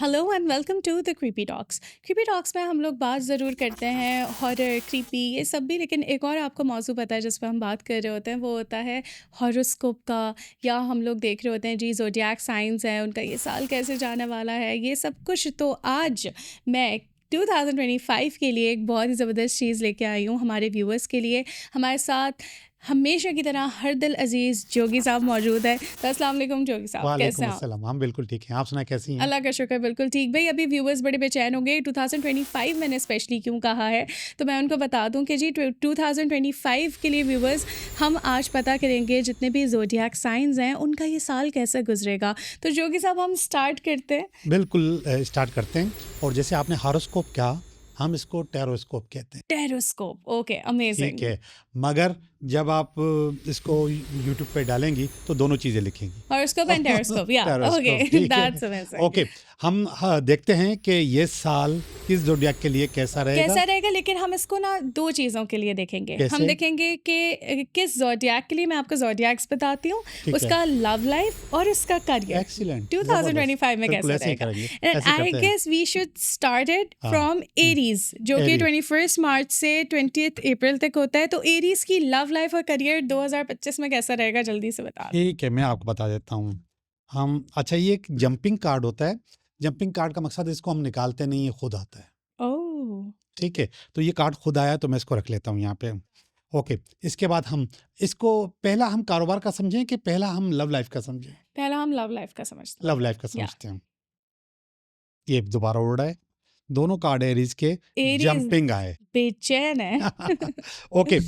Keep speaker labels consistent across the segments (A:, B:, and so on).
A: Hello and welcome to the creepy talks. Creepy talks में हम लोग बात ज़रूर करते हैं हॉरर, क्रीपी, ये सब भी, लेकिन एक और आपको मौजू पता है जिस पर हम बात कर रहे होते हैं, वो होता है हॉरोस्कोप का। या हम लोग देख रहे होते हैं जी ज़ोडिएक साइंस है, उनका ये साल कैसे जाने वाला है, ये सब कुछ। तो आज मैं 2025 के लिए एक बहुत ही ज़बरदस्त चीज़ लेके आई हूँ हमारे व्यूअर्स के लिए। हमारे साथ हमेशा की तरह हर दिल अजीज़ जोगी साहब मौजूद है। तो अस्सलाम वालेकुम जोगी साहब, कैसे
B: वालेकुम
A: हैं आप?
B: अस्सलाम। हम बिल्कुल ठीक हैं। आप सुनाएं कैसी हैं?
A: अल्लाह का शुक्र, बिल्कुल ठीक। भाई अभी व्यूअर्स बड़े बेचैन हो गए 2025 मैंने स्पेशली क्यों कहा है, तो मैं उनको बता दूं कि जी 2025 के लिए व्यूअर्स हम आज पता करेंगे जितने भी ज़ोडिएक साइंस हैं उनका ये साल कैसे गुजरेगा। तो जोगी साहब हम स्टार्ट करते हैं।
B: बिल्कुल स्टार्ट करते हैं। और जैसे आपने हॉरोस्कोप कहा, हम इसको टेरोस्कोप कहते हैं।
A: टेरोस्कोप, ओके,
B: ठीक
A: अमेजिंग।
B: है। मगर जब आप इसको यूट्यूब पे डालेंगी तो दोनों चीज़ें लिखेंगी।
A: हॉरोस्कोप एंड टेरोस्कोप, या
B: टेरोस्कोप,
A: ओके,
B: ठीक है।
A: That's amazing.
B: ओके। हम देखते हैं कि ये साल किस ज़ोडिएक के लिए कैसा रहेगा।
A: कैसा रहेगा, लेकिन हम इसको ना दो चीज़ों के लिए देखेंगे। हम
B: कैसे?
A: देखेंगे कि किस ज़ोडिएक के लिए, मैं आपको ज़ोडिएक्स बताती हूँ,
B: ठीक है।
A: उसका लव लाइफ और उसका करियर
B: एक्सीलेंट,
A: 2025 में
B: बिल्कुल
A: कैसा
B: ऐसे ही
A: रहेगा।
B: करेंगे,
A: एंड
B: ऐसे
A: आई
B: करते हैं।
A: Guess we should start it
B: हाँ।
A: फ्रॉम एरीज, जो कि
B: एरीज।
A: 21 मार्च से 20 अप्रैल तक होता है। तो एरीज की लव लाइफ और करियर 2025 में कैसा रहेगा, जल्दी से बता दो।
B: ठीक है, मैं आपको बता देता हूँ। अच्छा, ये एक जंपिंग कार्ड होता है। जंपिंग कार्ड का मकसद इसको हम निकालते नहीं, ये खुद आता है।
A: ओह,
B: ठीक है, तो ये कार्ड खुद आया तो मैं इसको रख लेता हूँ यहाँ पे। ओके, इसके बाद हम इसको पहला हम कारोबार का समझें कि पहला हम लव लाइफ का समझें?
A: पहला हम लव लाइफ का समझते
B: लव लाइफ का
A: हैं। या
B: समझते हैं। ये दोबारा उड़ रहा है। दोनों कार्ड एरीज के
A: एरीज
B: जंपिंग आए।
A: बेचैन है।
B: ओके।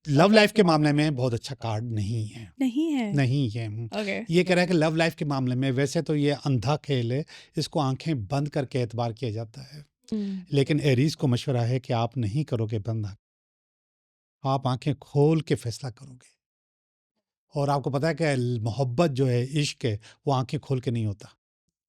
B: लव लाइफ के
A: Perfectly.
B: मामले में बहुत अच्छा कार्ड नहीं है।
A: नहीं है।
B: नहीं है।
A: ओके।
B: ये कह रहा है कि लव लाइफ के मामले में वैसे तो ये अंधा खेल है, इसको आंखें बंद करके एतबार किया जाता है। लेकिन एरीज को मशवरा है कि आप नहीं करोगे बंद, आप आंखें खोल के फैसला करोगे। और आपको पता है कि मोहब्बत जो है, इश्क है, वो आंखें खोल के नहीं होता,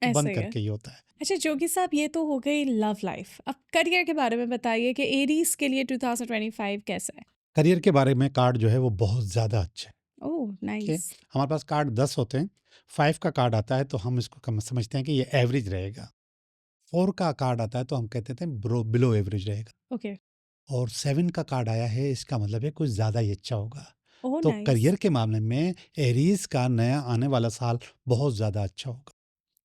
A: ऐसा
B: बंद
A: ही है।
B: करके ही होता है।
A: अच्छा जोगी साहब, ये तो हो गई लव लाइफ। अब करियर के बारे में बताइए कि एरीज के लिए 2025 कैसा है।
B: करियर के बारे में कार्ड जो है वो बहुत ज़्यादा अच्छा है।
A: ओह
B: ठीक है,
A: नाइस।
B: हमारे पास कार्ड 10 होते हैं। 5 का कार्ड आता है तो हम इसको समझते हैं कि ये एवरेज रहेगा। 4 का कार्ड आता है तो हम कहते थे बिलो एवरेज रहेगा।
A: ओके।
B: और 7 का कार्ड आया है, इसका मतलब है कुछ ज़्यादा ही अच्छा होगा।
A: ओह
B: तो
A: नाइस।
B: करियर के मामले में एरीज का नया आने वाला साल बहुत ज़्यादा अच्छा होगा।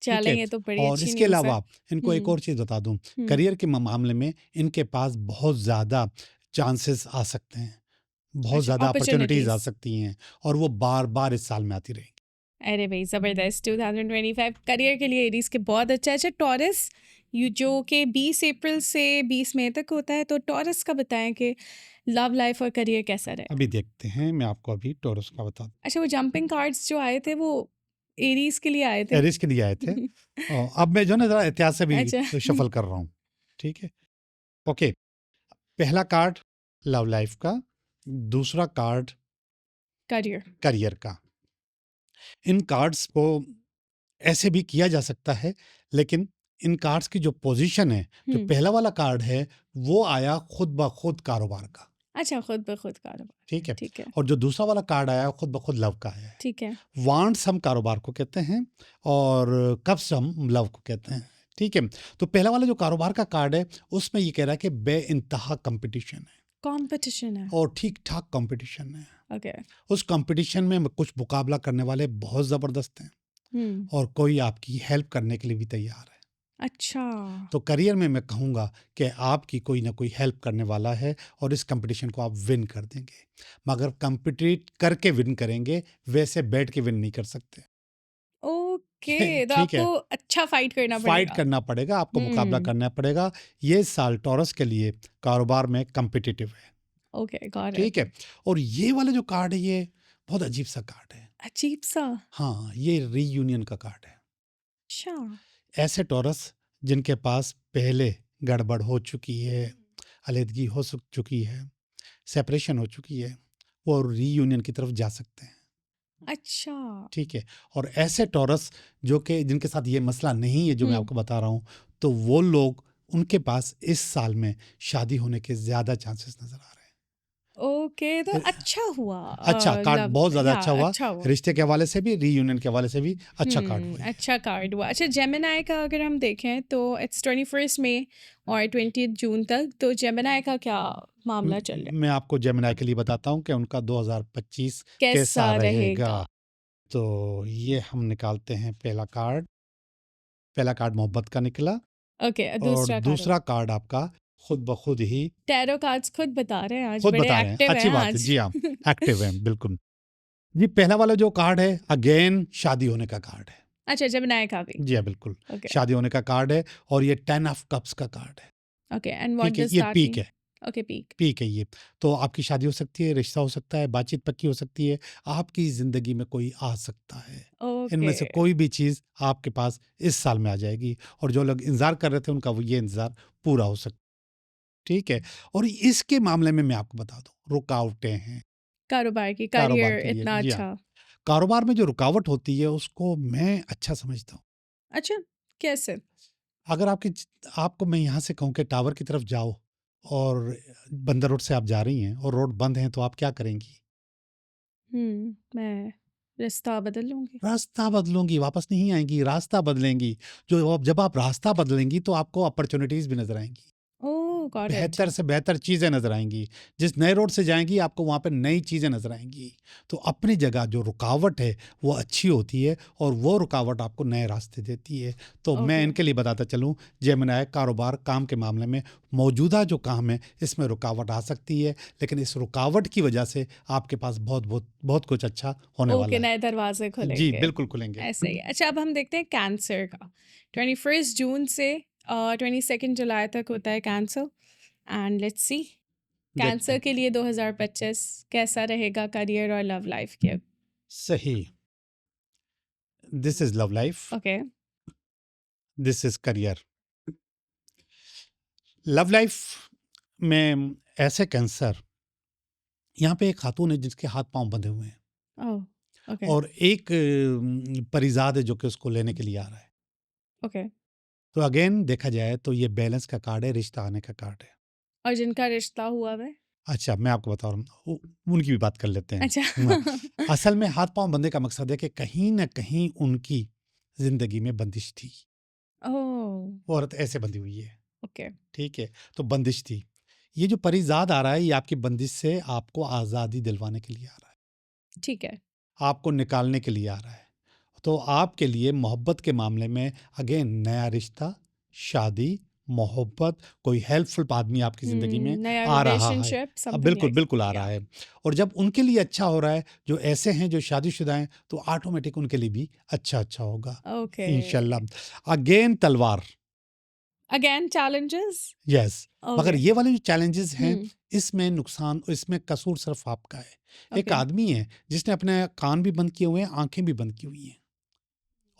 B: ठीक
A: चलें,
B: है।
A: ये तो बड़ी
B: और
A: अच्छी
B: इसके
A: न्यूज़ है।
B: अलावा इनको एक और चीज़ बता दूं,
A: हम्म।
B: करियर के मामले में इनके पास बहुत ज़्यादा चांसेस आ सकते हैं, बहुत
A: अच्छा,
B: ज़्यादा अपॉर्चुनिटीज़ आ
A: अपॉर्चुनिटीज।
B: सकती हैं, और वो बार बार इस साल में आती रहेंगी।
A: अरे भाई ज़बरदस्त। 2025 करियर के लिए एरीज के बहुत अच्छा। अच्छा टॉरस, यू जो कि 20 अप्रैल से 20 मई तक होता है, तो टॉरस का बताएं कि लव लाइफ और करियर कैसा रहेगा।
B: अभी देखते हैं, मैं आपको अभी टॉरस का बता दूं।
A: अच्छा, वो जंपिंग कार्ड्स जो आए थे वो एरीज के लिए आए थे।
B: एरीज के लिए आए थे। और अब मैं जो ना ज़रा एहतियात से भी
A: अच्छा।
B: शफल कर रहा हूँ। ठीक है। ओके, पहला कार्ड लव लाइफ का, दूसरा कार्ड
A: करियर।
B: करियर का। इन कार्ड्स को ऐसे भी किया जा सकता है, लेकिन इन कार्ड्स की जो पोजीशन है, जो पहला वाला कार्ड है, वो आया खुद ब खुद कारोबार का।
A: अच्छा, खुद ब खुद कारोबार।
B: ठीक है।
A: ठीक है।
B: और जो दूसरा वाला कार्ड आया खुद ब खुद लव का आया है।
A: ठीक है।
B: वांट्स हम कारोबार को कहते हैं और कब्स हम लव को कहते हैं। ठीक है। तो पहला वाला जो कारोबार का कार्ड है, उसमें ये कह रहा है कि बेइंतहा कंपटीशन है
A: कंपटीशन है।
B: और ठीक ठाक कंपटीशन है।
A: ओके।
B: उस कंपटीशन में कुछ मुकाबला करने वाले बहुत ज़बरदस्त हैं, और कोई आपकी हेल्प करने के लिए भी तैयार है।
A: अच्छा।
B: तो करियर में मैं कहूँगा कि आपकी कोई ना कोई हेल्प करने वाला है और इस कंपटीशन को आप विन कर देंगे। मगर कंपीट करके विन करेंगे, वैसे बैठ के विन नहीं कर सकते।
A: ओके, तो
B: ठीक
A: आपको
B: है,
A: अच्छा फाइट करना
B: फाइट
A: पड़ेगा।
B: करना पड़ेगा, आपको मुकाबला करना पड़ेगा। ये साल टॉरस के लिए कारोबार में कम्पिटिटिव है।
A: ओके, गॉट
B: ठीक
A: इट।
B: है। और ये वाला जो कार्ड है, ये बहुत अजीब सा कार्ड है।
A: अजीब सा।
B: हाँ, ये रीयूनियन का कार्ड है।
A: अच्छा।
B: ऐसे टॉरस जिनके पास पहले गड़बड़ हो चुकी है, अलहदगी हो चुकी है, सेपरेशन हो चुकी है, वो रीयूनियन की तरफ जा सकते हैं।
A: अच्छा।
B: ठीक है। और ऐसे टॉरस जो कि जिनके साथ ये मसला नहीं है जो मैं आपको बता रहा हूँ, तो वो लोग, उनके पास इस साल में शादी होने के ज़्यादा चांसेस नज़र आ रहे हैं।
A: ओके, तो
B: अ,
A: अच्छा हुआ
B: अच्छा कार्ड
A: लव
B: बहुत ज़्यादा
A: या
B: अच्छा हुआ,
A: अच्छा हुआ।
B: रिश्ते के हवाले से भी, रीयूनियन के हवाले से भी अच्छा कार्ड हुआ ये।
A: अच्छा कार्ड हुआ। अच्छा, जेमिनी का अगर हम देखें तो इट्स 21 मई और 20 जून तक, तो जेमिनी का क्या मामला चल रहा है?
B: मैं आपको जेमिनी के लिए बताता हूँ कि उनका 2025 कैसा
A: कैसा
B: रहेगा।
A: रहेगा?
B: तो ये हम निकालते हैं पहला कार्ड। पहला कार्ड मोहब्बत का निकला
A: ओके,
B: और
A: दूसरा कार्ड।
B: दूसरा कार्ड आपका खुद ब खुद ही
A: टैरो कार्ड्स खुद बता रहे हैं आज,
B: खुद
A: बड़े
B: बता रहे हैं।
A: एक्टिव
B: अच्छी
A: हैं
B: बात है।
A: आज।
B: जी हाँ, एक्टिव हैं बिल्कुल। जी, पहला वाला जो कार्ड है अगेन शादी होने का कार्ड है।
A: अच्छा, जेमिनी का भी।
B: जी हाँ, बिल्कुल।
A: ओके,
B: शादी होने का कार्ड है और ये 10 ऑफ कप्स का कार्ड है।
A: ओके, एंड व्हाट
B: ठीक है,
A: डज
B: ये
A: दैट
B: पीक
A: मीन?
B: है।
A: Okay, peak.
B: पीक है ये। तो आपकी शादी हो सकती है, रिश्ता हो सकता है, बातचीत पक्की हो सकती है, आपकी ज़िंदगी में कोई आ सकता है। इनमें
A: ओके,
B: से कोई भी चीज़ आपके पास इस साल में आ जाएगी और जो लोग इंतज़ार कर रहे थे उनका वो ये इंतज़ार पूरा हो सकता है। ठीक है? और इसके मामले में मैं आपको बता दूँ, रुकावटें हैं
A: कारोबार की,
B: कारोबार
A: करियर
B: के लिए।
A: इतना
B: जी हाँ,
A: अच्छा।
B: कारोबार में जो रुकावट होती है उसको मैं अच्छा समझता हूँ।
A: अच्छा, कैसे?
B: अगर आपको मैं यहाँ से कहूँ कि टावर की तरफ जाओ और बंदर रोड से आप जा रही हैं और रोड बंद है तो आप क्या करेंगी?
A: मैं रास्ता बदल लूँगी।
B: रास्ता बदलूँगी, वापस नहीं आएँगी, रास्ता बदलेंगी। जब आप रास्ता बदलेंगी तो आपको अपॉर्च्युनिटीज़ भी नज़र आएँगी।
A: ओह! Got it.
B: बेहतर से बेहतर चीज़ें नज़र आएँगी। जिस नए रोड से जाएँगी आपको वहाँ पे नई चीज़ें नज़र आएँगी। तो अपनी जगह जो रुकावट है वो अच्छी होती है और वो रुकावट आपको नए रास्ते देती है। तो मैं
A: ओके,
B: इनके लिए बताता चलूँ, जेमिनी कारोबार काम के मामले में मौजूदा जो काम है इसमें रुकावट आ सकती है, लेकिन इस रुकावट की वजह से आपके पास बहुत कुछ अच्छा होने
A: ओके,
B: वाला है।
A: नए दरवाज़े
B: जी,
A: खुलेंगे।
B: बिल्कुल खुलेंगे।
A: ऐसे ही। अच्छा, अब हम देखते हैं कैंसर का। 21 जून से 22 जुलाई तक होता है कैंसर, एंड लेट्स सी
B: देखते
A: कैंसर
B: हैं।
A: के लिए 2025 कैसा रहेगा करियर और लव लाइफ के?
B: सही। This is love life,
A: okay,
B: this is career. Love life में ऐसे कैंसर, यहाँ पे एक खातून है जिसके हाथ-पाँव बंधे हुए हैं
A: ओह! ओके,
B: और एक परिज़ाद है जो कि उसको लेने के लिए आ रहा है।
A: ओके।
B: तो अगेन देखा जाए तो ये बैलेंस का कार्ड है, रिश्ता आने का कार्ड है।
A: और जिनका रिश्ता हुआ है?
B: अच्छा, मैं आपको बता रहा हूँ, उनकी भी बात कर लेते हैं।
A: अच्छा।
B: हाँ, असल में हाथ-पाँव बंधे का मकसद है कि कहीं न कहीं उनकी ज़िंदगी में बंदिश थी।
A: ओह!
B: वो औरत ऐसे बंधी हुई है,
A: ओके,
B: ठीक है? तो बंदिश थी। ये जो परिज़ाद आ रहा है, ये आपकी बंदिश से आपको आज़ादी दिलवाने के लिए आ रहा है।
A: ठीक है।
B: आपको निकालने के लिए आ रहा है। तो आपके लिए मोहब्बत के मामले में अगेन नया रिश्ता, शादी, मोहब्बत, कोई हेल्पफुल आदमी आपकी ज़िंदगी में
A: नया
B: आ रहा है।
A: रिलेशनशिप, समथिंग
B: बिल्कुल,
A: लाइक,
B: बिल्कुल आ रहा
A: या।
B: है और जब उनके लिए अच्छा हो रहा है, जो ऐसे हैं जो शादीशुदा हैं, तो ऑटोमेटिक उनके लिए भी अच्छा होगा,
A: ओके।
B: इंशाल्लाह। अगेन तलवार,
A: अगेन चैलेंजेस?
B: यस। मगर
A: ओके।
B: ये वाले जो चैलेंजेस हैं,
A: हुँ,
B: इसमें कसूर सिर्फ़ आपका है। एक
A: ओके,
B: आदमी है जिसने अपने कान भी बंद किए हुए हैं, आँखें भी बंद की हुई हैं।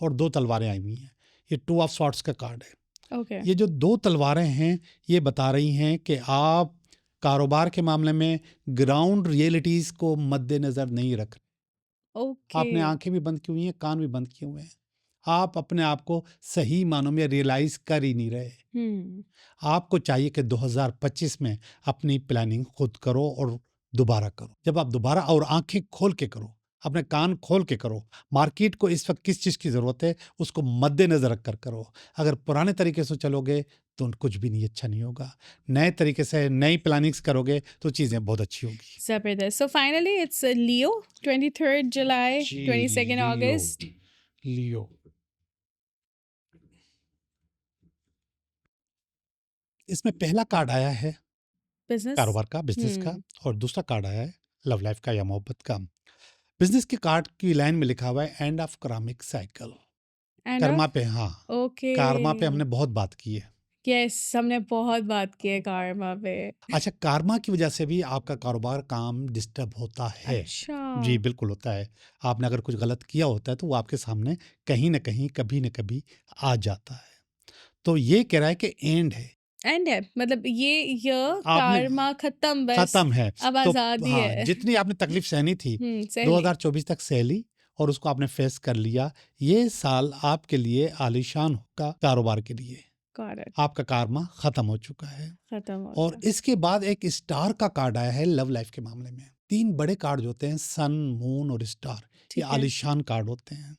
B: और 2 तलवारें आई हुई हैं। ये 2 ऑफ सॉर्ड्स का कार्ड है।
A: ओके,
B: ये जो 2 तलवारें हैं, ये बता रही हैं कि आप कारोबार के मामले में ग्राउंड रियलिटीज़ को मद्देनज़र नहीं रख रहे।
A: ओके।
B: आपने आँखें भी बंद की हुई हैं, कान भी बंद किए हुए हैं। आप अपने आप को सही मानों में रियलाइज़ कर ही नहीं रहे।
A: हुँ,
B: आपको चाहिए कि 2025 में अपनी प्लानिंग खुद करो और दोबारा करो। जब आप दोबारा और आँखें खोल के करो, अपने कान खोल के करो, मार्केट को इस वक़्त किस चीज़ की ज़रूरत है, उसको मद्देनज़र रख कर करो। अगर पुराने तरीके से चलोगे, तो कुछ भी नहीं अच्छा नहीं होगा। नए तरीके से नई प्लानिंग्स करोगे, तो चीज़ें बहुत अच्छी होगी।
A: ज़बरदस्त। सो फाइनली इट्स लियो, 23 जुलाई,
B: जी,
A: 22
B: लियो,
A: अगस्त।
B: लियो। इसमें पहला कार्ड आया है
A: बिज़नेस?
B: कारोबार का, बिज़नेस का
A: हुँ,
B: और दूसरा कार्ड आया है लव लाइफ़ का या मोहब्बत का। बिजनेस के कार्ड की लाइन में लिखा हुआ है end of karmic cycle.
A: End
B: karma
A: of?
B: पे, हाँ,
A: ओके।
B: कारमा पे हमने बहुत बात की है।
A: यस, हमने बहुत बात की है कारमा पे।
B: अच्छा, कारमा की वजह से भी आपका कारोबार काम डिस्टर्ब होता है।
A: अच्छा,
B: जी, बिल्कुल होता है। आपने अगर कुछ गलत किया होता है तो वो आपके सामने कहीं न कहीं, कभी न कभी आ जाता है। तो ये कह रहा है कि एंड है।
A: एंड है, मतलब ये
B: आपने
A: कारमा खत्म बस,
B: खत्म है।
A: अब
B: तो
A: आज़ादी
B: हाँ,
A: है।
B: जितनी आपने तकलीफ सहनी थी,
A: सही।
B: 2024 तक सह ली और उसको आपने फेस कर लिया। ये साल आपके लिए आलीशान होगा कारोबार के लिए।
A: Got it.
B: आपका karma खत्म हो चुका है।
A: खत्म हो
B: और
A: गया।
B: इसके बाद एक स्टार का कार्ड आया है लव लाइफ के मामले में। 3 बड़े कार्ड जो होते हैं सन, मून और स्टार, ये
A: ठीक है।
B: आलीशान कार्ड होते हैं।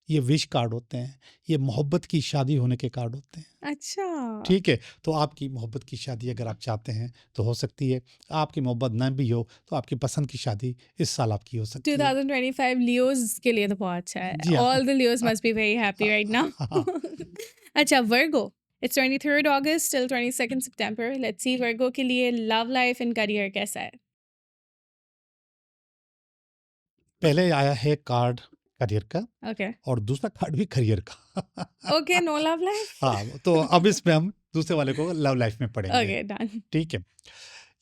B: ये विश कार्ड होते हैं। ये मोहब्बत की शादी होने के कार्ड होते हैं।
A: अच्छा।
B: ठीक है? तो आपकी मोहब्बत की शादी अगर आप चाहते हैं तो हो सकती है। आपकी मोहब्बत ना भी हो तो आपकी पसंद की शादी इस साल आपकी हो सकती है।
A: 2025 लियोज़ के लिए तो बहुत अच्छा है।
B: जी हाँ।
A: All the Leos must be very happy right now.
B: हाँ।
A: अच्छा, Virgo, it's 23rd August till 22nd September. Let's see Virgo के लिए लव लाइफ एंड करियर कैसा है?
B: पहले आया है कार्ड करियर का
A: ओके।
B: और दूसरा कार्ड भी करियर का।
A: Okay, no love life?
B: हाँ, तो अब इसमें हम दूसरे वाले को लव लाइफ में पढ़ेंगे।
A: Okay, done.
B: ठीक है।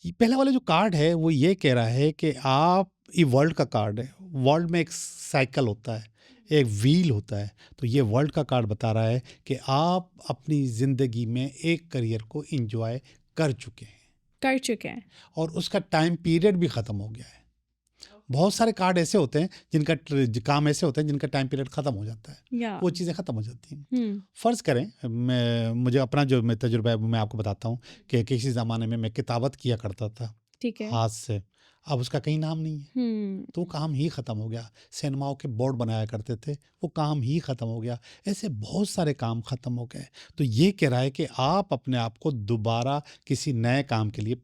B: ये पहले वाला जो कार्ड है वो ये कह रहा है कि आप, ये वर्ल्ड का कार्ड है। वर्ल्ड में एक साइकिल होता है, एक व्हील होता है। तो ये वर्ल्ड का कार्ड बता रहा है कि आप अपनी ज़िंदगी में एक करियर को एंजॉय कर चुके हैं
A: कर चुके हैं।
B: और उसका टाइम पीरियड भी ख़त्म हो गया है। बहुत सारे कार्ड ऐसे होते हैं जिनका काम ऐसे होते हैं जिनका टाइम पीरियड ख़त्म हो जाता है,
A: या
B: वो चीज़ें ख़त्म हो जाती हैं।
A: हुँ,
B: फ़र्ज़ करें, मुझे अपना जो मैं तजुर्बा है वो मैं आपको बताता हूँ कि किसी ज़माने में मैं किताबत किया करता था
A: ठीक है।
B: हाथ से। अब उसका कहीं नाम नहीं है,
A: हुँ,
B: तो वो काम ही ख़त्म हो गया। सिनेमाओं के बोर्ड बनाया करते थे, वो काम ही ख़त्म हो गया। ऐसे बहुत सारे काम ख़त्म हो गए। तो ये कह रहा है कि आप अपने आप को दोबारा किसी नए काम के लिए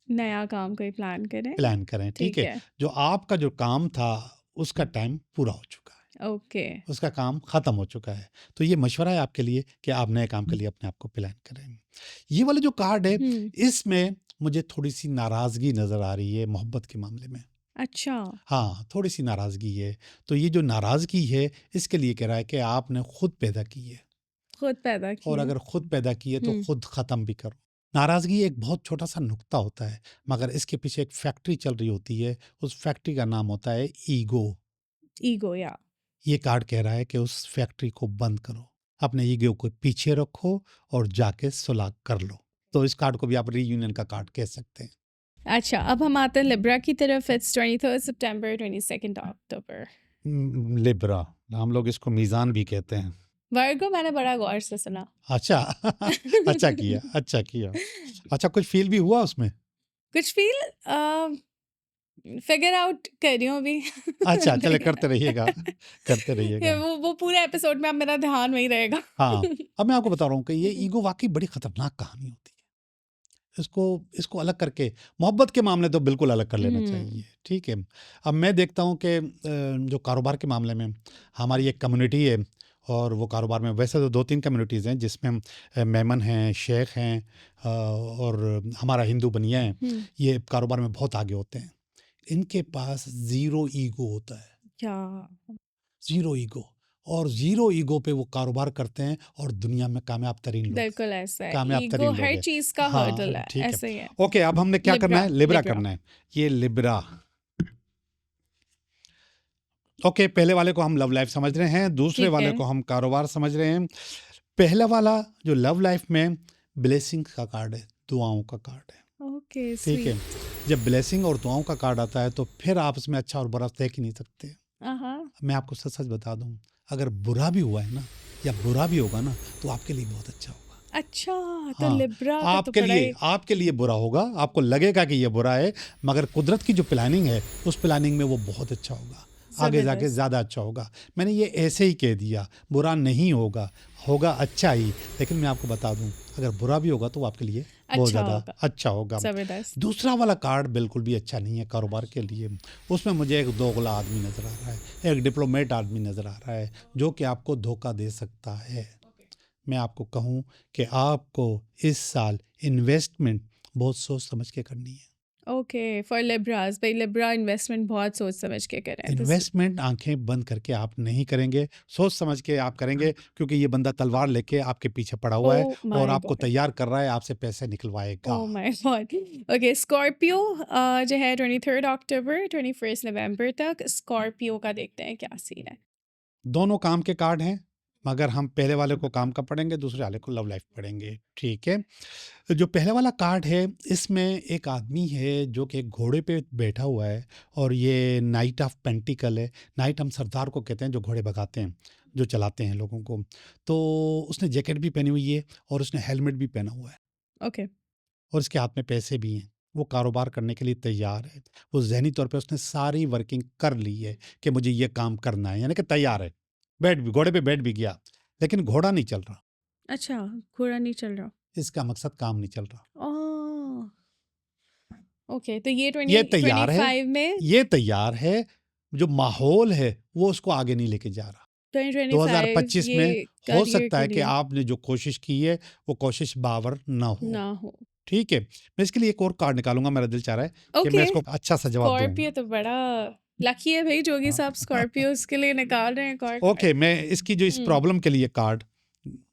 A: नया काम कोई प्लान करें।
B: प्लान करें, ठीक
A: ठीक
B: है?
A: है।
B: जो आपका जो काम था उसका टाइम पूरा हो चुका है,
A: ओके।
B: उसका काम ख़त्म हो चुका है। तो ये मशवरा है आपके लिए कि आप नए काम के लिए अपने आप को प्लान करें। ये वाला जो कार्ड है,
A: हुँ,
B: इसमें मुझे थोड़ी-सी नाराज़गी नज़र आ रही है मोहब्बत के मामले में।
A: अच्छा,
B: हाँ, थोड़ी-सी नाराज़गी है। तो ये जो नाराज़गी है, इसके लिए कह रहा है कि आपने खुद पैदा की है
A: खुद पैदा
B: और
A: किया।
B: अगर खुद पैदा की है तो
A: हुँ,
B: खुद ख़त्म भी करो। नाराज़गी एक बहुत छोटा-सा नुक्ता होता है, मगर इसके पीछे एक फैक्ट्री चल रही होती है। उस फैक्ट्री का नाम होता है ईगो।
A: ईगो या
B: ये कार्ड कह रहा है कि उस फैक्ट्री को बंद करो। अपने ईगो को पीछे रखो और जाके सुलह कर लो। तो इस कार्ड को भी आप रीयूनियन का कार्ड कह सकते हैं।
A: अच्छा, अब हम आते हैं लिब्रा की तरफ। It's 23rd September, 22nd October.
B: Libra, हम लोग इसको मीज़ान भी कहते हैं।
A: वर्गो मैंने बड़ा गौर से सुना।
B: अच्छा। अच्छा किया, अच्छा किया। अच्छा, कुछ फ़ील भी हुआ उसमें?
A: कुछ फ़ील फिगर आउट कर रही हूँ अभी।
B: अच्छा, चलिए करते
A: नहीं,
B: रहिएगा, करते
A: ये
B: रहिएगा।
A: वो पूरे एपिसोड में अब मेरा ध्यान वहीं रहेगा।
B: हाँ, अब मैं आपको बता रहा हूँ कि ये ईगो वाक़ई बड़ी खतरनाक कहानी होती है। इसको इसको अलग करके, मोहब्बत के मामले तो बिल्कुल अलग कर लेना
A: हुँ,
B: चाहिए, ठीक है? अब मैं देखता हूँ कि जो कारोबार के मामले में हमारी एक कम्युनिटी है और वो कारोबार में वैसे तो 2-3 कम्युनिटीज़ हैं जिसमें मेमन हैं, शेख हैं, और हमारा हिंदू बनिया है।
A: हुँ,
B: ये कारोबार में बहुत आगे होते हैं। इनके पास ज़ीरो ईगो होता है,
A: क्या
B: ज़ीरो ईगो, और ज़ीरो ईगो पे वो कारोबार करते हैं और दुनिया में कामयाब तरीन लोग हैं।
A: बिल्कुल ऐसा है।
B: कामयाब
A: ईगो
B: तरीन लोग
A: हर
B: हैं।
A: चीज़ का
B: हाँ,
A: हर्डल है,
B: ठीक है।
A: ऐसे ही है।
B: ओके, अब हमने क्या करना
A: लिब्रा,
B: है? Libra
A: Libra.
B: करना है। ये लिब्रा। ओके, पहले वाले को हम लव लाइफ समझ रहे हैं, दूसरे
A: ठीक
B: वाले
A: है।
B: को हम कारोबार समझ रहे हैं। पहला वाला जो लव लाइफ में ब्लेसिंग्स का कार्ड है, दुआओं का कार्ड है,
A: ओके,
B: ठीक है?
A: स्वीट।
B: जब ब्लेसिंग और दुआओं का कार्ड आता है तो फिर आप इसमें अच्छा और बुरा देख ही नहीं सकते।
A: हाँ।
B: मैं आपको सच-सच बता दूँ, अगर बुरा भी हुआ है ना या बुरा भी होगा ना, तो आपके लिए बहुत अच्छा होगा।
A: अच्छा, तो
B: हाँ,
A: लिब्रा का तो बड़ा ही
B: आपके लिए बुरा होगा, आपको लगेगा कि ये बुरा है, मगर कुदरत की जो प्लानिंग है, उस प्लानिंग में वो बहुत अच्छा होगा, आगे जाके
A: ज़बरदस्त।
B: ज़्यादा अच्छा होगा। मैंने ये ऐसे ही कह दिया, बुरा नहीं होगा, होगा अच्छा ही। लेकिन मैं आपको बता दूँ, अगर बुरा भी होगा तो वो आपके लिए बहुत
A: अच्छा
B: ज़्यादा
A: होगा,
B: अच्छा होगा।
A: ज़बरदस्त।
B: दूसरा वाला कार्ड बिल्कुल भी अच्छा नहीं है कारोबार के लिए। उसमें मुझे एक दोगला आदमी नज़र आ रहा है, एक डिप्लोमेट आदमी नज़र आ रहा है, जो कि आपको धोखा दे सकता है। मैं आपको कहूँ कि आपको इस साल इन्वेस्टमेंट बहुत सोच समझ के करनी है।
A: ओके, फॉर लिब्रास, भाई लिब्रा इन्वेस्टमेंट बहुत सोच समझ के करें। दिस
B: इन्वेस्टमेंट आंखें बंद करके आप नहीं करेंगे, सोच समझ के आप करेंगे, क्योंकि ये बंदा तलवार लेके आपके पीछे पड़ा हुआ है
A: ओह
B: और
A: माय
B: आपको
A: गॉड!
B: तैयार कर रहा है, आपसे पैसे निकलवाएगा।
A: Oh my god! Okay, Scorpio जो है 23rd अक्टूबर 21st नवंबर तक, स्कॉर्पियो का देखते हैं क्या सीन है।
B: दोनों काम के कार्ड हैं, मगर हम पहले वाले को काम का पढ़ेंगे, दूसरे वाले को लव लाइफ पढ़ेंगे, ठीक है? जो पहले वाला कार्ड है, इसमें एक आदमी है जो कि एक घोड़े पे बैठा हुआ है और ये नाइट ऑफ पेंटिकल है। नाइट हम सरदार को कहते हैं जो घोड़े भगाते हैं, जो चलाते हैं लोगों को। तो उसने जैकेट भी पहनी हुई है और उसने हेलमेट भी पहना हुआ है
A: ओके।
B: और उसके हाथ में पैसे भी हैं। वो कारोबार करने के लिए तैयार है। वो ज़हनी तौर पे उसने सारी वर्किंग कर ली है कि मुझे ये काम करना है, यानी कि तैयार है। बैठ भी घोड़े पे बैठ भी गया, लेकिन घोड़ा नहीं चल रहा।
A: अच्छा, घोड़ा नहीं चल रहा।
B: इसका मकसद काम नहीं चल रहा।
A: ओह! ओके, तो ये
B: ये तैयार है
A: 2025 में
B: ये तैयार है, जो माहौल है वो उसको आगे नहीं लेके जा रहा।
A: 2025
B: 2025
A: ये
B: में हो
A: करियर
B: सकता
A: के
B: है कि
A: लिए
B: आपने जो कोशिश की है वो कोशिश बावर ना हो।
A: ना हो।
B: ठीक है? मैं इसके लिए एक और कार्ड निकालूंगा, मेरा दिल चाह रहा है कि मैं
A: ओके,
B: इसको अच्छा सा जवाब दूं।
A: स्कॉर्पियो तो बड़ा लकी है भई जोगी साहब, स्कॉर्पियो उसके लिए निकाल रहे हैं एक और कार्ड।
B: ओके, मैं इसकी जो इस
A: हुँ,
B: प्रॉब्लम के लिए कार्ड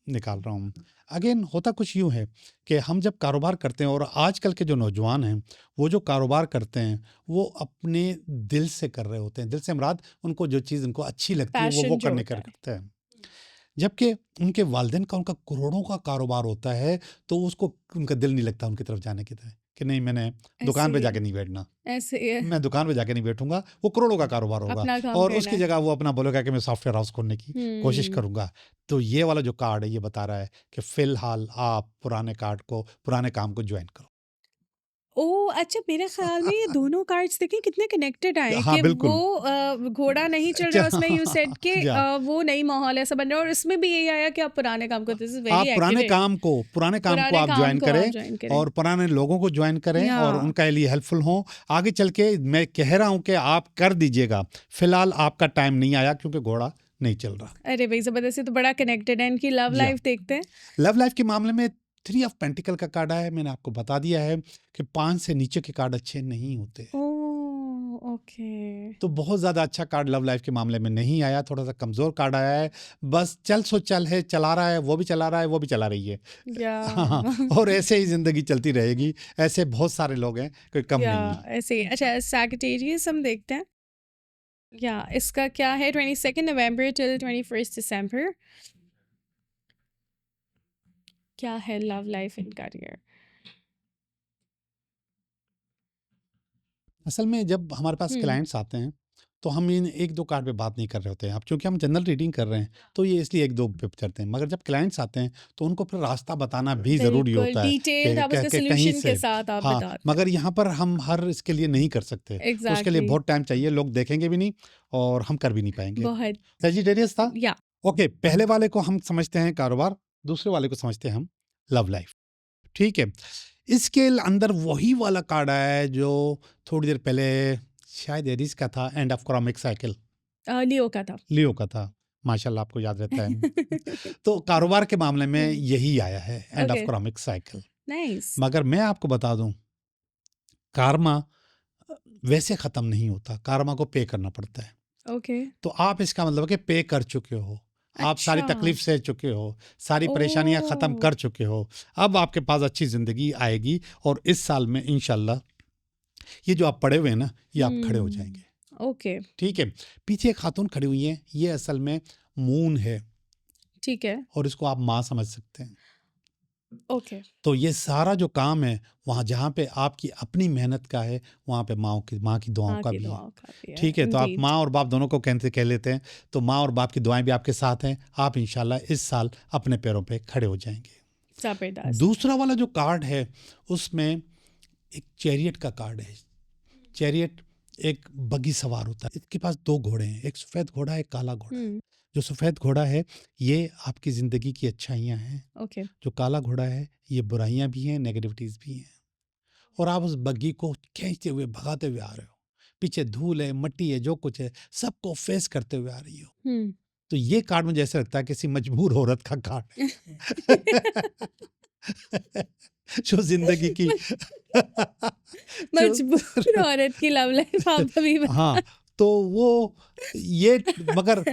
B: निकाल रहा हूँ। अगेन होता कुछ यूँ है कि हम जब कारोबार करते हैं, और आजकल के जो नौजवान हैं, वो जो कारोबार करते हैं, वो अपने दिल से कर रहे होते हैं। दिल से मुराद उनको जो चीज़ उनको अच्छी लगती है वो
A: पैशन जो
B: करने
A: होता
B: कर
A: है।
B: करते हैं। जबकि उनके वालिदैन का उनका करोड़ों का कारोबार होता है, तो उसको उनका दिल नहीं लगता उनकी तरफ जाने की तरह कि नहीं, मैंने
A: ऐसे
B: दुकान पे
A: ही है,
B: जाके नहीं बैठना।
A: ऐसे ही है,
B: मैं दुकान पे जाके नहीं बैठूँगा, वो करोड़ों का कारोबार होगा
A: अपना काम
B: और
A: करना
B: उसकी
A: है।
B: जगह वो अपना बोलेगा कि मैं सॉफ्टवेयर हाउस खोलने की कोशिश
A: हुँ।
B: करूँगा। तो ये वाला जो कार्ड है, ये बता रहा है कि फ़िलहाल आप पुराने काम को जॉइन करो।
A: ओह! अच्छा, मेरे ख़्याल में ये दोनों कार्ड्स देखें कितने कनेक्टेड आए
B: हाँ,
A: कि वो
B: बिल्कुल।
A: घोड़ा नहीं चल
B: ज
A: रहा उसमें, यू सेड कि
B: जा
A: वो नई माहौल ऐसा बन रहा है और इसमें भी यही आया कि आप पुराने काम को, दिस इज़ वेरी
B: आप
A: एक्यूरेट।
B: पुराने काम को
A: पुराने
B: आप
A: काम
B: जॉइन
A: को आप
B: करें
A: जॉइन करें।
B: और पुराने लोगों को जॉइन करें
A: या
B: और उनके लिए हेल्पफुल हों। आगे चल के मैं कह रहा हूँ कि आप कर दीजिएगा। फ़िलहाल आपका टाइम नहीं आया क्योंकि घोड़ा नहीं चल रहा।
A: अरे भई ज़बरदस्ती तो बड़ा कनेक्टेड है। इनकी लव
B: जी हाँ।
A: लाइफ़ देखते हैं।
B: लव लाइफ के मामले में 3 ऑफ पेंटिकल का कार्ड आया है। मैंने आपको बता दिया है कि 5 से नीचे के कार्ड अच्छे नहीं होते।
A: ओह! ओके।
B: तो बहुत ज़्यादा अच्छा कार्ड लव लाइफ के मामले में नहीं आया, थोड़ा-सा कमज़ोर कार्ड आया है। बस चल सो चल है, चला रहा है, वो भी चला रहा है, वो भी चला रही है।
A: या
B: हाँ, और ऐसे ही ज़िंदगी चलती रहेगी। ऐसे बहुत सारे लोग हैं, कोई कम
A: या
B: नहीं है।
A: ऐसे ही। अच्छा, सैजिटेरियस हम देखते हैं। या इसका क्या है 22 नवंबर टिल 21 दिसंबर, क्या है लव लाइफ़ एंड करियर?
B: असल में जब हमारे पास
A: हुँ,
B: क्लाइंट्स आते हैं, तो हम इन 1-2 कार्ड पे बात नहीं कर रहे होते हैं। अब चूँकि हम जनरल रीडिंग कर रहे हैं, तो ये इसलिए 1-2 पे चलते हैं। मगर जब क्लाइंट्स आते हैं, तो उनको फिर रास्ता बताना भी ज़रूरी
A: बिल्कुल
B: होता है
A: डिटेल्ड
B: कि
A: आप उसका
B: कहीं
A: सॉल्यूशन के
B: से।
A: साथ आप
B: हाँ,
A: बताते हैं।
B: मगर यहाँ पर हम हर इसके लिए नहीं कर सकते। उसके लिए
A: एग्ज़ैक्टली,
B: बहुत टाइम चाहिए, लोग देखेंगे भी नहीं और हम कर भी नहीं पाएँगे।
A: बहुत।
B: सजिटेरियस था?
A: या
B: ओके, पहले वाले को हम समझते हैं कारोबार, दूसरे वाले को समझते हैं हम लव लाइफ़। ठीक है? इसके अंदर वही वाला कार्ड आया है जो थोड़ी देर पहले शायद एरीज़ का था, एंड ऑफ कार्मिक साइकिल,
A: लियो का था।
B: लियो का था। माशाल्लाह आपको याद रहता है। तो कारोबार के मामले में
A: हुँ,
B: यही आया है, एंड ऑफ
A: ओके,
B: कार्मिक साइकिल।
A: नाइस,
B: मगर मैं आपको बता दूँ, कारमा वैसे ख़त्म नहीं होता, कारमा को पे करना पड़ता है।
A: ओके।
B: तो आप इसका मतलब है कि पे कर चुके हो। आप सारी
A: अच्छा,
B: तकलीफ़ सह चुके हो, सारी परेशानियाँ ख़त्म
A: ओह!
B: कर चुके हो। अब आपके पास अच्छी ज़िंदगी आएगी और इस साल में इंशाल्लाह ये जो आप पड़े हुए हैं ना, ये आप खड़े हो
A: हुँ,
B: जाएँगे।
A: ओके,
B: ठीक है? पीछे एक खातून खड़ी हुई हैं, ये असल में मून है
A: ठीक है,
B: और इसको आप माँ समझ सकते हैं।
A: ओके।
B: तो ये सारा जो काम है, वहाँ जहाँ पे आपकी अपनी मेहनत का है, वहाँ पे माँ की दुआओं
A: माँ
B: का
A: की
B: भी है।
A: दुआओं का भी है,
B: ठीक है? तो आप
A: इंडीड,
B: माँ और बाप दोनों को कैसे कह लेते हैं, तो माँ और बाप की दुआएँ भी आपके साथ हैं। आप इंशाल्लाह इस साल अपने पैरों पे खड़े हो जाएँगे।
A: ज़बरदस्त।
B: दूसरा वाला जो कार्ड है, उसमें एक चैरियट का कार्ड है। चैरियट एक बग्गी सवार होता है। इसके पास 2 घोड़े हैं, एक सफ़ेद घोड़ा है, एक काला घोड़ा है।
A: हुँ,
B: जो सफ़ेद घोड़ा है, ये आपकी ज़िंदगी की अच्छाइयाँ हैं।
A: ओके,
B: जो काला घोड़ा है, ये बुराइयाँ भी हैं, नेगेटिविटीज़ भी हैं। और आप उस बग्गी को खींचते हुए, भगाते हुए आ रहे हो। पीछे धूल है, मिट्टी है, जो कुछ है, सबको फेस करते हुए आ रही हो।
A: हुँ।
B: तो ये कार्ड मुझे ऐसा लगता है किसी मजबूर औरत का कार्ड है। जो ज़िंदगी की जो
A: मजबूर औरत की लव लाइफ आप अभी
B: हाँ, तो वो ये मगर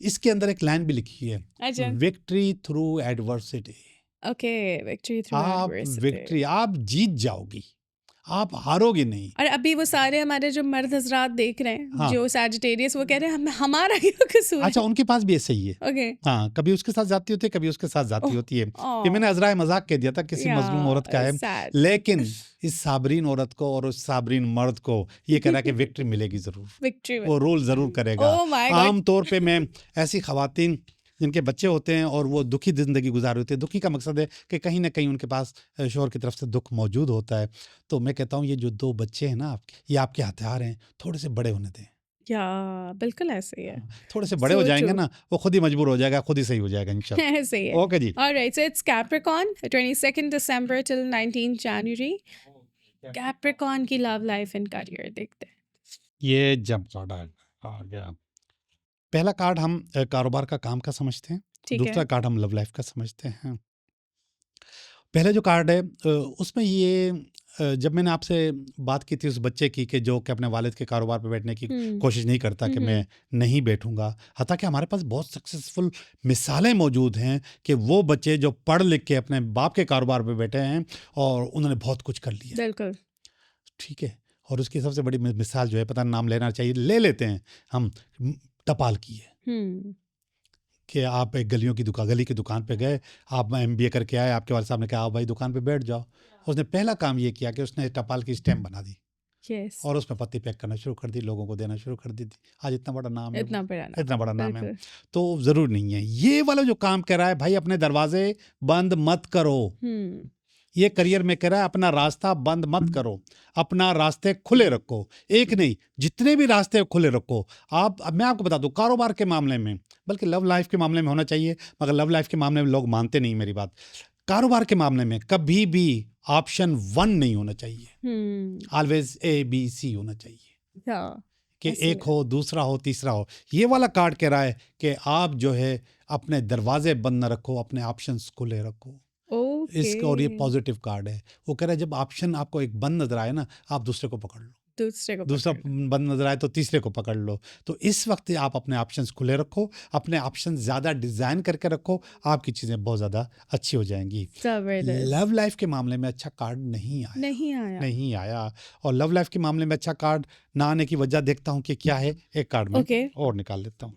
B: इसके अंदर एक लाइन भी लिखी है,
A: अच्छा,
B: victory through adversity.
A: Okay, victory through adversity.
B: आप जीत जाओगी। आप हारोगे नहीं।
A: और अभी वो सारे हमारे जो मर्द हजरात देख रहे हैं,
B: हाँ।
A: जो सैजिटेरियस, वो कह रहे हैं हमारा क्या कसूर
B: अच्छा,
A: है।
B: उनके पास भी ऐसे ही है।
A: ओके।
B: हाँ, कभी उसके साथ जाती होती है, कभी उसके साथ जाती
A: ओह,
B: होती है। ये मैंने
A: ओह,
B: अज़राए मज़ाक कह दिया था, किसी
A: या
B: मज़लूम औरत का है।
A: सैड।
B: लेकिन इस साबरीन औरत को और उस साबरीन मर्द को ये कह रहा है कि विक्ट्री मिलेगी ज़रूर।
A: विक्ट्री में।
B: वो रोल ज़रूर करेगा।
A: ओह माय गॉड।
B: आम तौर पे मैं ऐसी ख़वातीन जिनके बच्चे होते हैं और वो दुखी ज़िंदगी गुज़ार रहे होते हैं, दुखी का मकसद है कि कहीं न कहीं उनके पास शौहर की तरफ से दुःख मौजूद होता है। तो मैं कहता हूँ ये जो 2 बच्चे हैं ना आपके, ये आपके हथियार हैं, थोड़े से बड़े होने दें।
A: या बिल्कुल ऐसे ही है।
B: थोड़े से बड़े हो
A: सो
B: जाएँगे
A: ट्रू।
B: ना, वो खुद ही मजबूर हो जाएगा, खुद ही सही हो जाएगा इंशाल्लाह।
A: ऐसे ही है।
B: ओके जी।
A: Alright, so it's Capricorn, 22 December till 19 January. Capricorn की लव लाइफ एंड करियर देखते हैं।
B: ये जंप कार्ड आ गया। पहला कार्ड हम कारोबार का काम का समझते हैं,
A: ठीक
B: दूसरा
A: है।
B: कार्ड हम लव लाइफ का समझते हैं। पहला जो कार्ड है उसमें ये जब मैंने आपसे बात की थी उस बच्चे की कि जो कि अपने वालिद के कारोबार पे बैठने की
A: हम्म।
B: कोशिश नहीं करता कि मैं नहीं बैठूंगा, हालांकि हमारे पास बहुत सक्सेसफुल मिसालें मौजूद हैं कि वो बच्चे जो पढ़ लिख के अपने बाप के कारोबार पे बैठे हैं और उन्होंने बहुत कुछ कर लिया।
A: बिल्कुल।
B: ठीक है। और उसकी सबसे बड़ी मिसाल जो है, पता नहीं नाम लेना चाहिए, ले लेते हैं हम, टपाल की है।
A: हम्म।
B: कि आप एक गली की दुकान पे गए, आप एमबीए करके आए, आपके वाले साहब ने कहा आओ भाई दुकान पे बैठ जाओ। उसने पहला काम ये किया कि उसने टपाल की स्टैम्प बना दी
A: यस।
B: और उसमें पत्ती पैक करना शुरू कर दी, लोगों को देना शुरू कर दी थी। आज इतना बड़ा नाम है वो,
A: इतना बड़ा नाम।
B: इतना बड़ा नाम है।
A: बिल्कुल।
B: तो ज़रूर नहीं है ये वाला जो काम कर रहा है, भाई अपने दरवाजे बंद मत करो। ये करियर में कह रहा है अपना रास्ता बंद मत करो, अपना रास्ते खुले रखो। एक नहीं, जितने भी रास्ते खुले रखो। आप, अब मैं आपको बता दूं, कारोबार के मामले में, बल्कि लव लाइफ के मामले में होना चाहिए, मगर लव लाइफ के मामले में लोग मानते नहीं मेरी बात। कारोबार के मामले में कभी भी ऑप्शन 1 नहीं होना चाहिए, ऑलवेज ABC होना चाहिए कि एक हो, दूसरा हो, तीसरा हो। ये वाला कार्ड कह रहा है कि आप जो है अपने दरवाजे बंद न रखो, अपने ऑप्शंस खुले रखो। इसका, और ये पॉजिटिव कार्ड है। वो कह रहा है जब ऑप्शन आपको एक बंद नजर आए ना, आप दूसरे को पकड़ लो, दूसरा बंद नजर आए तो तीसरे को पकड़ लो। तो इस वक्त आप अपने ऑप्शंस खुले रखो, अपने ऑप्शन ज़्यादा डिज़ाइन करके रखो, आपकी चीज़ें बहुत ज़्यादा अच्छी हो जाएंगी। लव लाइफ के मामले में अच्छा कार्ड नहीं आया। और लव लाइफ के मामले में अच्छा कार्ड ना आने की वजह देखता हूँ कि क्या है, एक कार्ड में और निकाल लेता हूँ।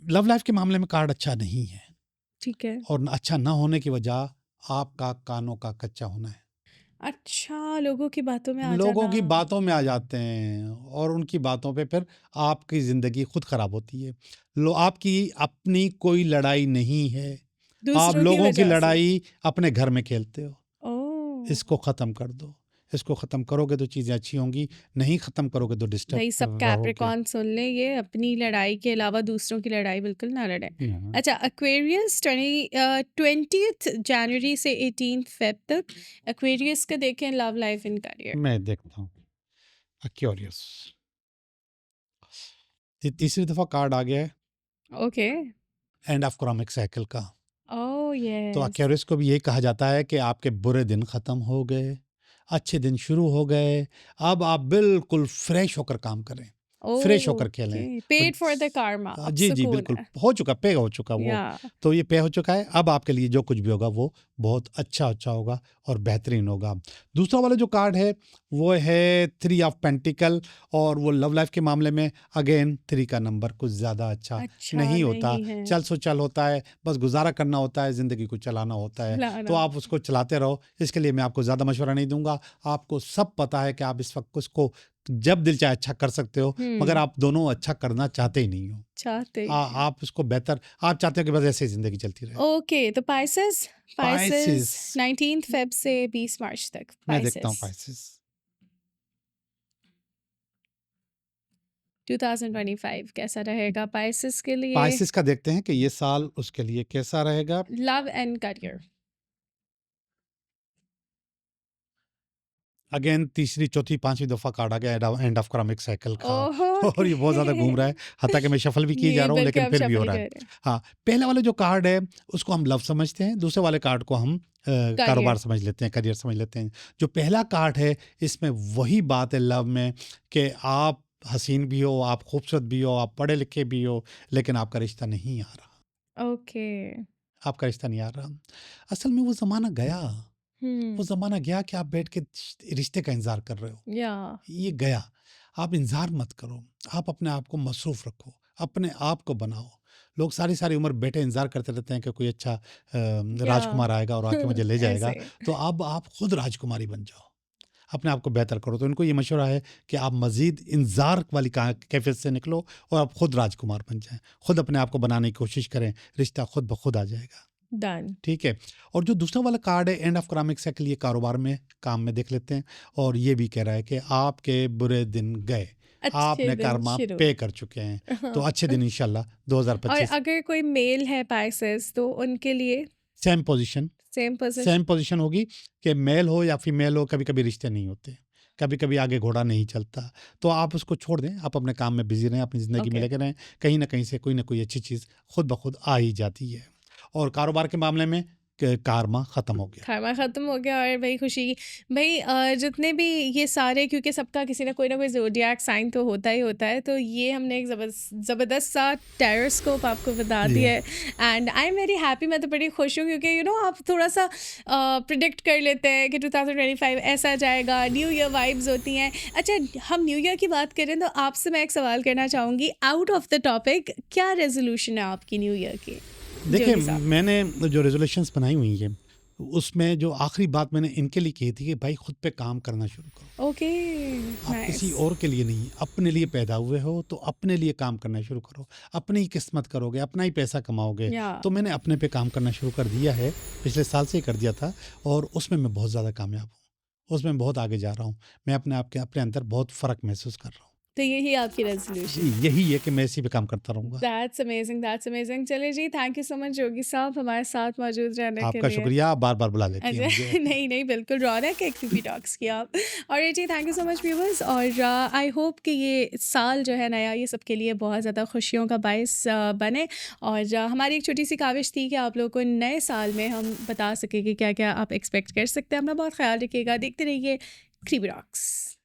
B: लव लाइफ के मामले में कार्ड अच्छा नहीं है।
A: ठीक है।
B: और अच्छा ना होने की वजह आपका कानों का कच्चा होना है।
A: अच्छा, लोगों की बातों में आ
B: लोगों
A: जाना।
B: की बातों में आ जाते हैं और उनकी बातों पे फिर आपकी ज़िंदगी खुद खराब होती है। आपकी अपनी कोई लड़ाई नहीं है, आप
A: दूसरों की
B: लोगों की
A: वजह से।
B: लड़ाई अपने घर में खेलते हो।
A: ओह।
B: इसको ख़त्म कर दो। इसको ख़त्म करोगे तो चीज़ें अच्छी होंगी, नहीं ख़त्म करोगे तो
A: भाई
B: डिस्टर्ब
A: सब
B: रहोगे।
A: कैप्रिकॉर्न सुन ले, ये अपनी लड़ाई के अलावा दूसरों की लड़ाई बिल्कुल ना लड़े।
B: हाँ,
A: अच्छा, एक्वेरियस 20th जनवरी से 18 फेब तक एक्वेरियस का देखें लव लाइफ इन करियर।
B: मैं देखता हूँ एक्वेरियस। ये तीसरी दफ़ा कार्ड आ गया है
A: ओके।
B: एंड ऑफ क्रॉमिक साइकिल का।
A: ओह
B: तो
A: यस।
B: एक्वेरियस को भी यही कहा जाता है कि आपके बुरे दिन ख़त्म हो गए, अच्छे दिन शुरू हो गए, अब आप बिल्कुल फ्रेश होकर काम करें, फ्रेश होकर खेलें।
A: Okay, paid for the Karma, अब
B: जी जी
A: सुकून
B: बिल्कुल,
A: है।
B: हो चुका, पे हो चुका वो।
A: या
B: तो ये पे हो चुका है, अब आपके लिए जो कुछ भी होगा वो बहुत अच्छा होगा और बेहतरीन होगा। दूसरा वाला जो कार्ड है वो है 3 ऑफ पेंटिकल, और वो लव लाइफ के मामले में अगेन 3 का नंबर कुछ ज़्यादा अच्छा नहीं होता।
A: नहीं है।
B: चल सो चल होता है, बस गुजारा करना होता है, ज़िंदगी को चलाना होता है। तो आप उसको चलाते रहो। इसके लिए मैं आपको ज़्यादा मशवरा नहीं दूंगा, आपको सब पता है कि आप इस वक्त उसको जब दिल चाहे अच्छा कर सकते हो, मगर आप दोनों अच्छा करना चाहते ही नहीं हो। आप उसको बेहतर, आप चाहते हो कि बस ऐसे ही जिंदगी चलती रहे।
A: ओके, तो पाइसेस 19 फेब से 20 मार्च तक।
B: मैं देखता हूँ पाइसेस
A: 2025 कैसा रहेगा पाइसेस के लिए?
B: पाइसेस का देखते हैं कि ये साल उसके लिए कैसा रहेगा।
A: Love and career.
B: अगेन तीसरी चौथी पांचवी दफा कार्ड आ गया एंड ऑफ क्रॉमिक साइकिल का।
A: ओहो
B: और ये बहुत ज्यादा घूम रहा है, हालांकि मैं शफल भी किए जा रहा हूँ लेकिन फिर भी हो रहा है। हाँ, पहले वाले जो कार्ड है उसको हम लव समझते हैं, दूसरे वाले कार्ड को हम कारोबार समझ लेते हैं, करियर समझ लेते हैं। जो पहला कार्ड है इसमें वही बात है लव में कि आप हसीन भी हो, आप खूबसूरत भी हो, आप पढ़े लिखे भी हो, लेकिन आपका रिश्ता नहीं आ रहा।
A: ओके।
B: आपका रिश्ता नहीं आ रहा। असल में वो ज़माना गया, वो
A: हुँ,
B: ज़माना गया कि आप बैठ के रिश्ते का इंतज़ार कर रहे हो।
A: याह!
B: ये गया। आप इंतज़ार मत करो, आप अपने आप को मसरूफ़ रखो, अपने आप को बनाओ। लोग सारी-सारी उम्र बैठे इंतज़ार करते रहते हैं कि कोई अच्छा
A: याह!
B: राजकुमार आएगा और आके मुझे ले जाएगा,
A: ऐसे।
B: तो अब आप खुद राजकुमारी बन जाओ। अपने आप को बेहतर करो। तो इनको ये मशवरा है कि आप मज़ीद इंतज़ार वाली कैफ़ियत से निकलो और आप खुद राजकुमार बन जाएँ। खुद अपने आप को बनाने की कोशिश करें, रिश्ता खुद ब खुद आ जाएगा।
A: डन।
B: ठीक है? और जो दूसरा वाला कार्ड है एंड ऑफ करामिक साइकिल, ये कारोबार में, काम में देख लेते हैं। और ये भी कह रहा है कि आपके बुरे दिन गए,
A: अच्छे
B: आपने
A: दिन
B: कर्मा
A: शुरू।
B: पे कर चुके हैं, तो
A: हाँ।
B: अच्छे दिन इंशाल्लाह
A: और
B: 2025।
A: अगर कोई मेल है पाइसेस तो उनके लिए
B: same position,
A: same
B: same
A: position?
B: Position होगी कि मेल हो या फीमेल हो, कभी-कभी रिश्ते नहीं होते। कभी-कभी आगे घोड़ा नहीं चलता, तो आप उसको छोड़ दें, आप अपने काम में बिज़ी रहें, अपनी ज़िंदगी में
A: ओके।
B: लगे रहें। कहीं न कहीं से कोई न कोई अच्छी चीज़ खुद ब खुद आ ही जाती है। और कारोबार के मामले में क कारमा ख़त्म हो गया।
A: खाना ख़त्म हो गया और भई खुशी भई जितने भी ये सारे क्योंकि सबका किसी ना कोई ज़ोडिएक साइन तो होता ही होता है, तो ये हमने एक ज़बरदस्त सा टेरोस्कोप आपको बता
B: जी
A: दिया
B: हाँ।
A: है and I am very happy. मैं तो बड़ी खुश हूँ क्योंकि आप थोड़ा-सा प्रेडिक्ट कर लेते हैं कि 2025 ऐसा जाएगा, न्यू ईयर वाइब्स होती हैं। अच्छा, हम न्यू ईयर की बात करें तो आपसे मैं एक सवाल करना चाहूँगी आउट ऑफ द टॉपिक, क्या रेज़ोल्यूशन है आपकी न्यू ईयर के जो
B: देखिए,
A: हिसाब
B: मैंने जो रेज़ोल्यूशंस बनाई हुई हैं, उसमें जो आखिरी बात मैंने इनके लिए की थी कि भाई खुद पे काम करना शुरू करो।
A: ओके,
B: आप किसी
A: नाइस।
B: और के लिए नहीं, अपने लिए पैदा हुए हो, तो अपने लिए काम करना शुरू करो। अपनी ही किस्मत करोगे, अपना ही पैसा कमाओगे।
A: या
B: तो मैंने अपने पे काम करना शुरू कर दिया है, पिछले साल से ही कर दिया था, और उसमें मैं बहुत ज़्यादा कामयाब हूँ। उसमें बहुत आगे जा रहा हूँ। मैं अपने आप के अपने अंदर बहुत फ़र्क महसूस कर रहा हूँ।
A: तो यही आपकी
B: जी,
A: रेज़ोल्यूशन है।
B: यही है कि मैं इसी पे काम करता रहूँगा।
A: That's amazing, that's amazing. चलिए जी, थैंक यू सो मच जोगी साहब हमारे साथ मौजूद रहने के
B: आपका
A: लिए।
B: शुक्रिया, आप बार-बार बुला लेती हैं
A: अच्छा
B: मुझे।
A: नहीं, नहीं, बिल्कुल रौनक है क्रीपी टॉक्स की आप। और जी, thank you so much viewers और आई होप कि ये साल जो है नया ये सबके लिए बहुत ज़्यादा खुशियों का बायस बने और हमारी एक छोटी-सी काविश थी कि आप लोगों को नए साल में हम बता सकें कि क्या-क्या आप एक्सपेक्ट कर सकते हैं। अपना बहुत ख़्याल रखिएगा, देखते रहिए क्रीपी टॉक्स।